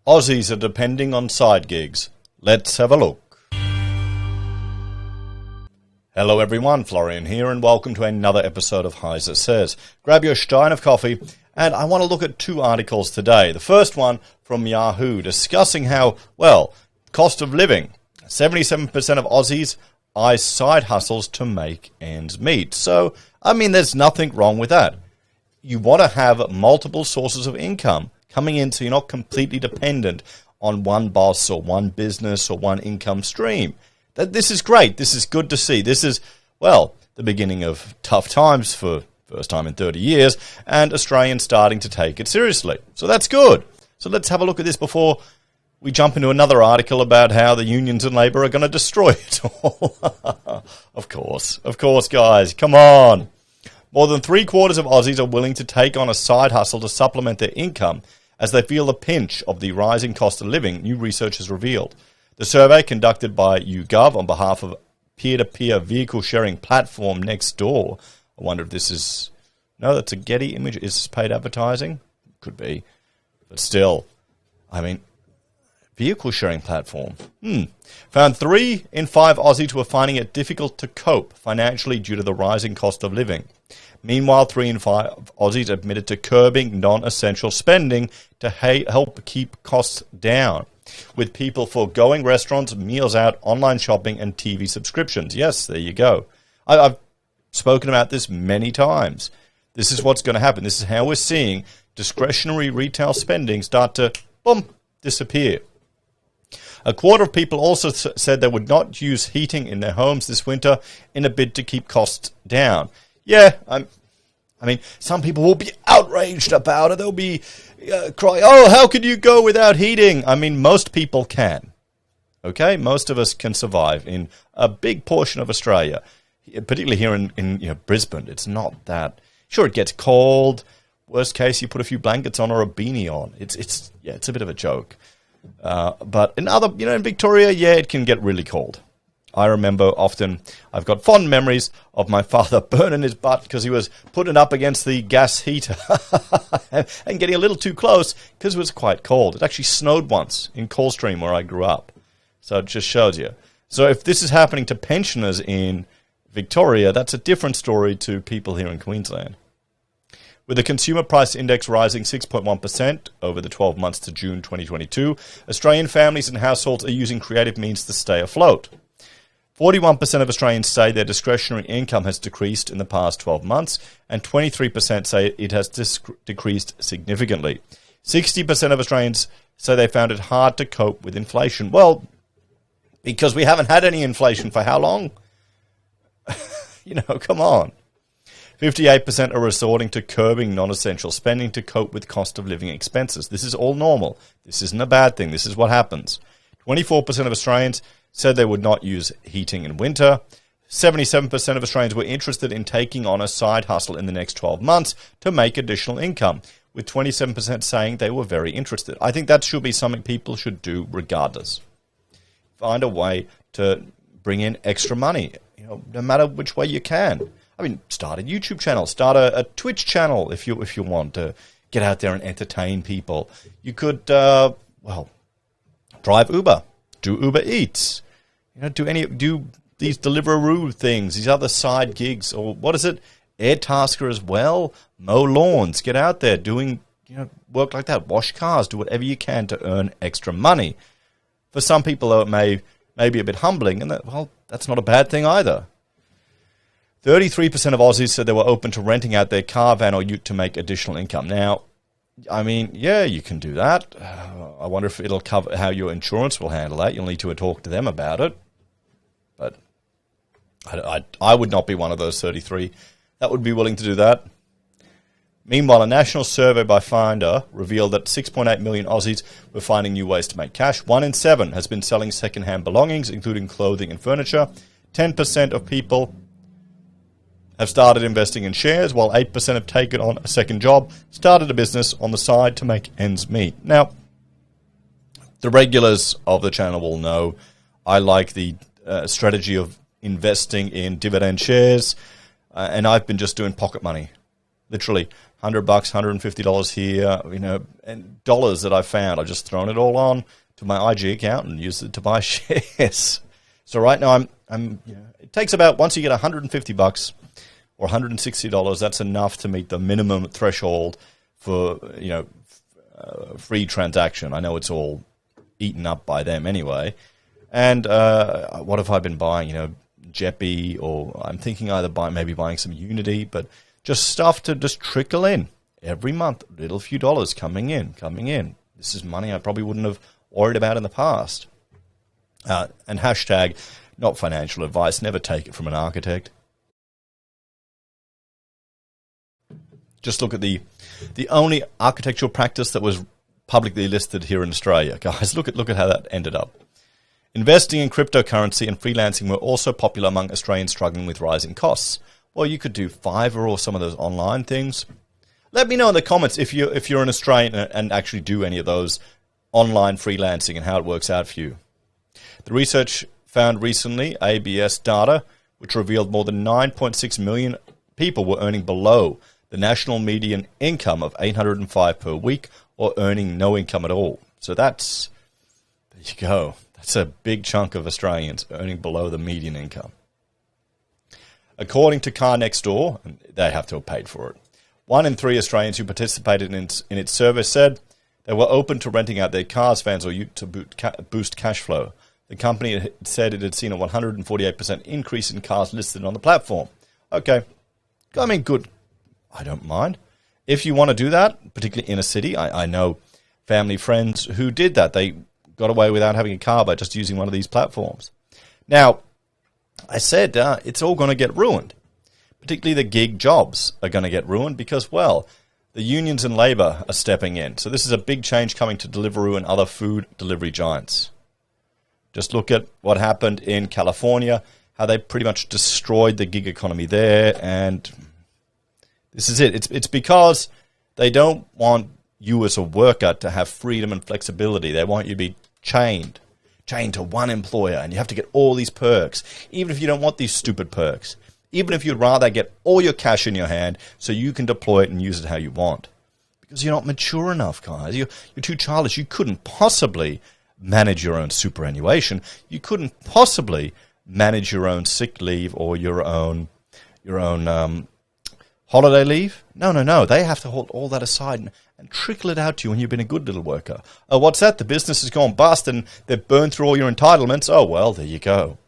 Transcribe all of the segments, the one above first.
Aussies are depending on side gigs. Let's have a look. Hello everyone, Florian here, and welcome to another episode of HeiseSays. Grab your stein of coffee, and I want to look at two articles today. The first one from Yahoo, discussing how, cost of living. 77% of Aussies eye side hustles to make ends meet. So, there's nothing wrong with that. You want to have multiple sources of income coming in so you're not completely dependent on one boss or one business or one income stream. This is great. This is good to see. This is, the beginning of tough times for first time in 30 years, and Australians starting to take it seriously. So that's good. So let's have a look at this before we jump into another article about how the unions and Labor are going to destroy it all. Of course, guys. Come on. More than 3/4 of Aussies are willing to take on a side hustle to supplement their income as they feel the pinch of the rising cost of living, new research has revealed. The survey, conducted by YouGov on behalf of peer-to-peer vehicle sharing platform Nextdoor. I wonder if this is... No, that's a Getty image. Is this paid advertising? Could be. But still, vehicle sharing platform. Found 3 in 5 Aussies were finding it difficult to cope financially due to the rising cost of living. Meanwhile, 3 in 5 Aussies admitted to curbing non-essential spending to help keep costs down, with people foregoing restaurants, meals out, online shopping, and TV subscriptions. Yes, there you go. I've spoken about this many times. This is what's going to happen. This is how we're seeing discretionary retail spending start to, disappear. 1/4 of people also said they would not use heating in their homes this winter in a bid to keep costs down. Yeah, some people will be outraged about it. They'll be crying, how could you go without heating? Most people can. Okay? Most of us can survive in a big portion of Australia, particularly here in Brisbane. It's not that... Sure, it gets cold. Worst case, you put a few blankets on or a beanie on. It's a bit of a joke. But in other, in Victoria, it can get really cold. I remember often, I've got fond memories of my father burning his butt because he was putting it up against the gas heater and getting a little too close because it was quite cold. It actually snowed once in Coldstream where I grew up. So it just shows you. So if this is happening to pensioners in Victoria, that's a different story to people here in Queensland. With the consumer price index rising 6.1% over the 12 months to June 2022, Australian families and households are using creative means to stay afloat. 41% of Australians say their discretionary income has decreased in the past 12 months, and 23% say it has decreased significantly. 60% of Australians say they found it hard to cope with inflation. Well, because we haven't had any inflation for how long? Come on. 58% are resorting to curbing non-essential spending to cope with cost of living expenses. This is all normal. This isn't a bad thing. This is what happens. 24% of Australians said they would not use heating in winter. 77% of Australians were interested in taking on a side hustle in the next 12 months to make additional income, with 27% saying they were very interested. I think that should be something people should do regardless. Find a way to bring in extra money, no matter which way you can. Start a YouTube channel, start a Twitch channel if you want to get out there and entertain people. You could, drive Uber, do Uber Eats, do these Deliveroo things, these other side gigs, or what is it, Airtasker as well, mow lawns, get out there doing, work like that, wash cars, do whatever you can to earn extra money. For some people, though, it may be a bit humbling, and that's not a bad thing either. 33% of Aussies said they were open to renting out their car, van, or ute to make additional income. Now, you can do that. I wonder if it'll cover how your insurance will handle that. You'll need to talk to them about it. But I would not be one of those 33 that would be willing to do that. Meanwhile, a national survey by Finder revealed that 6.8 million Aussies were finding new ways to make cash. 1 in 7 has been selling second-hand belongings, including clothing and furniture. 10% of people have started investing in shares, while 8% have taken on a second job, started a business on the side to make ends meet. Now, the regulars of the channel will know I like the strategy of investing in dividend shares, and I've been just doing pocket money. Literally $100, $150 here, and dollars that I found. I've just thrown it all on to my IG account and used it to buy shares. So right now it takes about, once you get $150 or $160, that's enough to meet the minimum threshold for, free transaction. I know it's all eaten up by them anyway. And what have I been buying? Jeppy, or I'm thinking either buying some Unity, but just stuff to just trickle in every month, little few dollars coming in. This is money I probably wouldn't have worried about in the past. And hashtag, not financial advice, never take it from an architect. Just look at the only architectural practice that was publicly listed here in Australia. Guys, look at how that ended up. Investing in cryptocurrency and freelancing were also popular among Australians struggling with rising costs. Well, you could do Fiverr or some of those online things. Let me know in the comments if you're an Australian and actually do any of those online freelancing and how it works out for you. The research found recently ABS data, which revealed more than 9.6 million people were earning below the national median income of $805 per week, or earning no income at all. So there you go. That's a big chunk of Australians earning below the median income. According to Car Next Door, they have to have paid for it, 1 in 3 Australians who participated in its survey said they were open to renting out their cars, vans, or ute to boost cash flow. The company said it had seen a 148% increase in cars listed on the platform. Okay, I mean, good. I don't mind. If you want to do that, particularly in a city, I know family, friends who did that. They got away without having a car by just using one of these platforms. Now, I said it's all going to get ruined. Particularly the gig jobs are going to get ruined because, well, the unions and Labour are stepping in. So this is a big change coming to Deliveroo and other food delivery giants. Just look at what happened in California, how they pretty much destroyed the gig economy there, and this is it. It's because they don't want you as a worker to have freedom and flexibility. They want you to be chained to one employer, and you have to get all these perks, even if you don't want these stupid perks, even if you'd rather get all your cash in your hand so you can deploy it and use it how you want. Because you're not mature enough, guys. You're too childish. You couldn't possibly manage your own superannuation. You couldn't possibly manage your own sick leave or your own holiday leave. No. They have to hold all that aside and trickle it out to you when you've been a good little worker. Oh, what's that? The business has gone bust and they've burned through all your entitlements. Oh, well, there you go.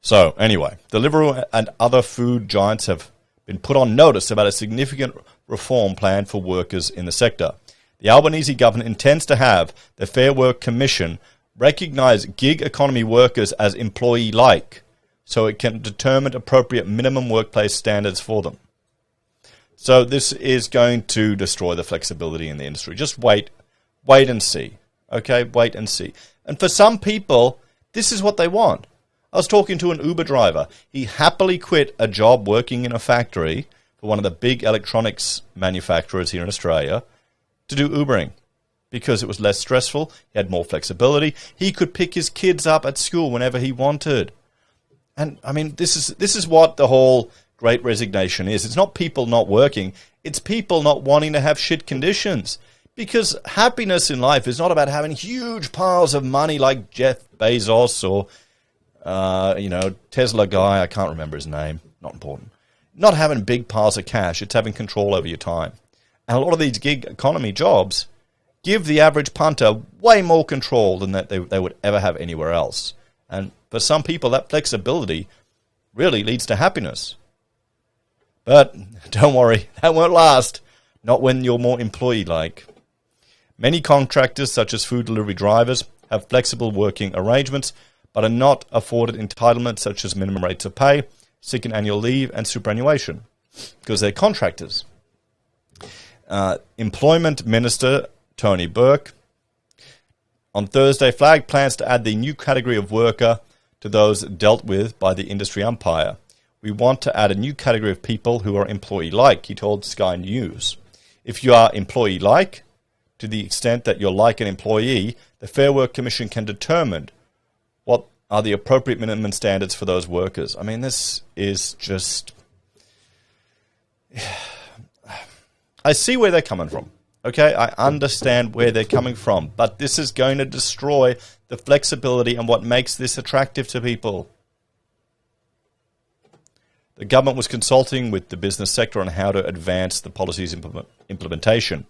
So, anyway, Deliveroo and other food giants have been put on notice about a significant reform plan for workers in the sector. The Albanese government intends to have the Fair Work Commission recognise gig economy workers as employee-like, so it can determine appropriate minimum workplace standards for them. So this is going to destroy the flexibility in the industry. Just wait and see. Okay, wait and see. And for some people, this is what they want. I was talking to an Uber driver. He happily quit a job working in a factory for one of the big electronics manufacturers here in Australia to do Ubering because it was less stressful. He had more flexibility. He could pick his kids up at school whenever he wanted. And, I mean, this is what the whole Great Resignation is. It's not people not working. It's people not wanting to have shit conditions. Because happiness in life is not about having huge piles of money like Jeff Bezos or, Tesla guy. I can't remember his name. Not important. Not having big piles of cash. It's having control over your time. And a lot of these gig economy jobs give the average punter way more control than that they would ever have anywhere else. And for some people, that flexibility really leads to happiness. But don't worry, that won't last. Not when you're more employee-like. Many contractors, such as food delivery drivers, have flexible working arrangements, but are not afforded entitlements such as minimum rates of pay, sick and annual leave, and superannuation, because they're contractors. Employment Minister Tony Burke on Thursday flagged plans to add the new category of worker to those dealt with by the industry umpire. We want to add a new category of people who are employee-like, he told Sky News. If you are employee-like, to the extent that you're like an employee, the Fair Work Commission can determine what are the appropriate minimum standards for those workers. I mean, this is just... I see where they're coming from. Okay, I understand where they're coming from, but this is going to destroy the flexibility and what makes this attractive to people. The government was consulting with the business sector on how to advance the policy's implementation.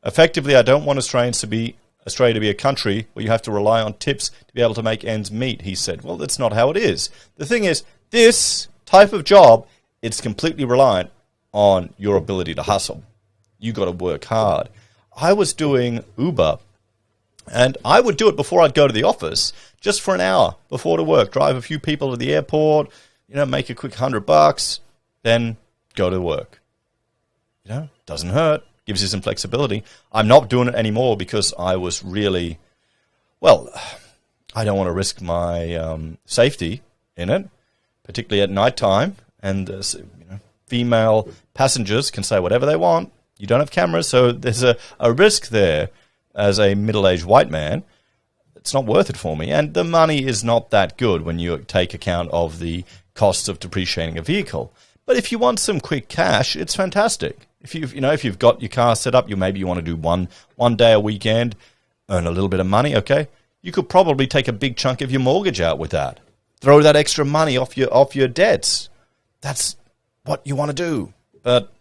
Effectively, I don't want Australia to be a country where you have to rely on tips to be able to make ends meet, he said. Well, that's not how it is. The thing is, this type of job, it's completely reliant on your ability to hustle. You got to work hard. I was doing Uber, and I would do it before I'd go to the office, just for an hour before to work, drive a few people to the airport, make a quick $100, then go to work. Doesn't hurt, gives you some flexibility. I'm not doing it anymore because I was really, I don't want to risk my safety in it, particularly at nighttime, and female passengers can say whatever they want. You don't have cameras, so there's a risk there as a middle-aged white man. It's not worth it for me. And the money is not that good when you take account of the costs of depreciating a vehicle. But if you want some quick cash, it's fantastic. If you've got your car set up, maybe you want to do one day a weekend, earn a little bit of money, okay? You could probably take a big chunk of your mortgage out with that. Throw that extra money off your debts. That's what you want to do. But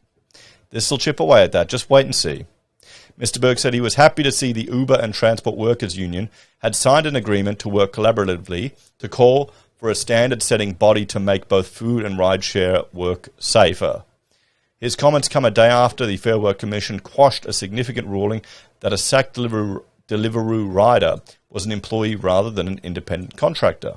this will chip away at that. Just wait and see. Mr. Berg said he was happy to see the Uber and Transport Workers Union had signed an agreement to work collaboratively to call for a standard-setting body to make both food and rideshare work safer. His comments come a day after the Fair Work Commission quashed a significant ruling that a sacked Deliveroo rider was an employee rather than an independent contractor.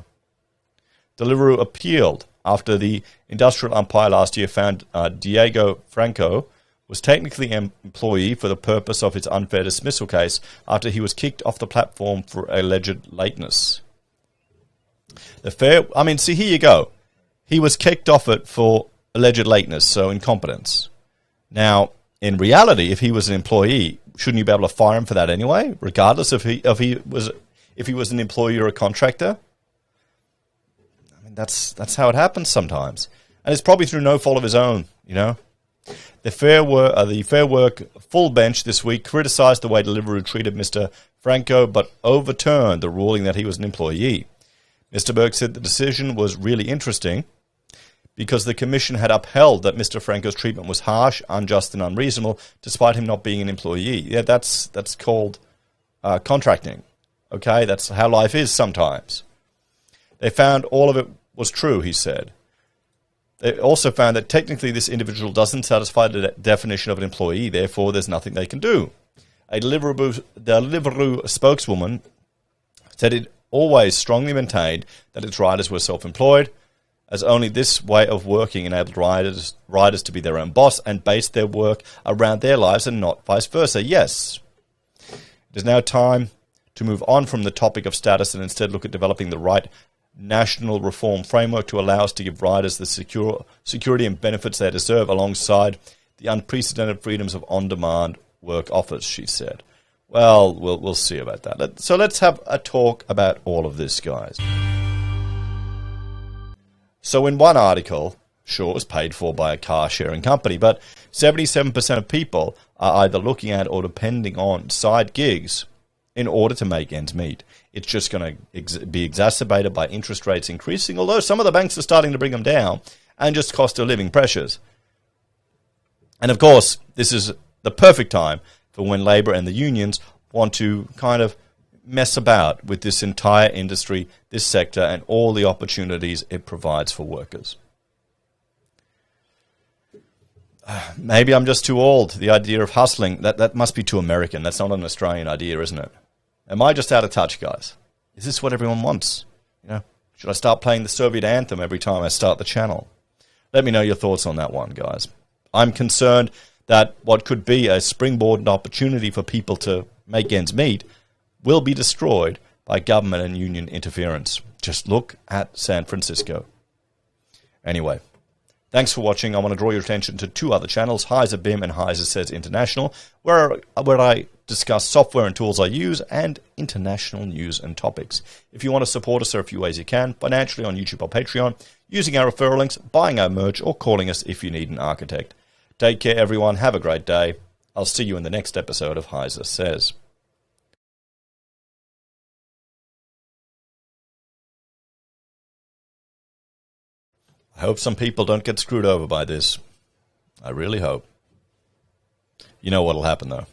Deliveroo appealed after the industrial umpire last year found Diego Franco was technically an employee for the purpose of his unfair dismissal case after he was kicked off the platform for alleged lateness. Here you go. He was kicked off it for alleged lateness, so incompetence. Now, in reality, if he was an employee, shouldn't you be able to fire him for that anyway, regardless if he was an employee or a contractor? That's how it happens sometimes, and it's probably through no fault of his own. The Fair Work full bench this week criticised the way Deliveroo treated Mr. Franco, but overturned the ruling that he was an employee. Mr. Berg said the decision was really interesting because the Commission had upheld that Mr. Franco's treatment was harsh, unjust, and unreasonable, despite him not being an employee. Yeah, that's called contracting. Okay, that's how life is sometimes. They found all of it was true, he said. They also found that technically this individual doesn't satisfy the definition of an employee, therefore there's nothing they can do. A Deliveroo spokeswoman said it always strongly maintained that its riders were self-employed, as only this way of working enabled riders to be their own boss and base their work around their lives and not vice versa. Yes, it is now time to move on from the topic of status and instead look at developing the right national reform framework to allow us to give riders the security and benefits they deserve alongside the unprecedented freedoms of on-demand work offers, she said. Well, we'll see about that. So let's have a talk about all of this, guys. So in one article, sure, it was paid for by a car-sharing company, but 77% of people are either looking at or depending on side gigs in order to make ends meet. It's just going to be exacerbated by interest rates increasing, although some of the banks are starting to bring them down, and just cost of living pressures. And of course, this is the perfect time for when Labor and the unions want to kind of mess about with this entire industry, this sector, and all the opportunities it provides for workers. Maybe I'm just too old. The idea of hustling, that must be too American. That's not an Australian idea, isn't it? Am I just out of touch, guys? Is this what everyone wants? Should I start playing the Soviet anthem every time I start the channel? Let me know your thoughts on that one, guys. I'm concerned that what could be a springboard and opportunity for people to make ends meet will be destroyed by government and union interference. Just look at San Francisco. Anyway, thanks for watching. I want to draw your attention to two other channels, Heise BIM and HeiseSays International, where I discuss software and tools I use and international news and topics. If you want to support us, there are a few ways you can, financially on YouTube or Patreon, using our referral links, buying our merch, or calling us if you need an architect. Take care, everyone. Have a great day. I'll see you in the next episode of HeiseSays. I hope some people don't get screwed over by this. I really hope. You know what'll happen, though.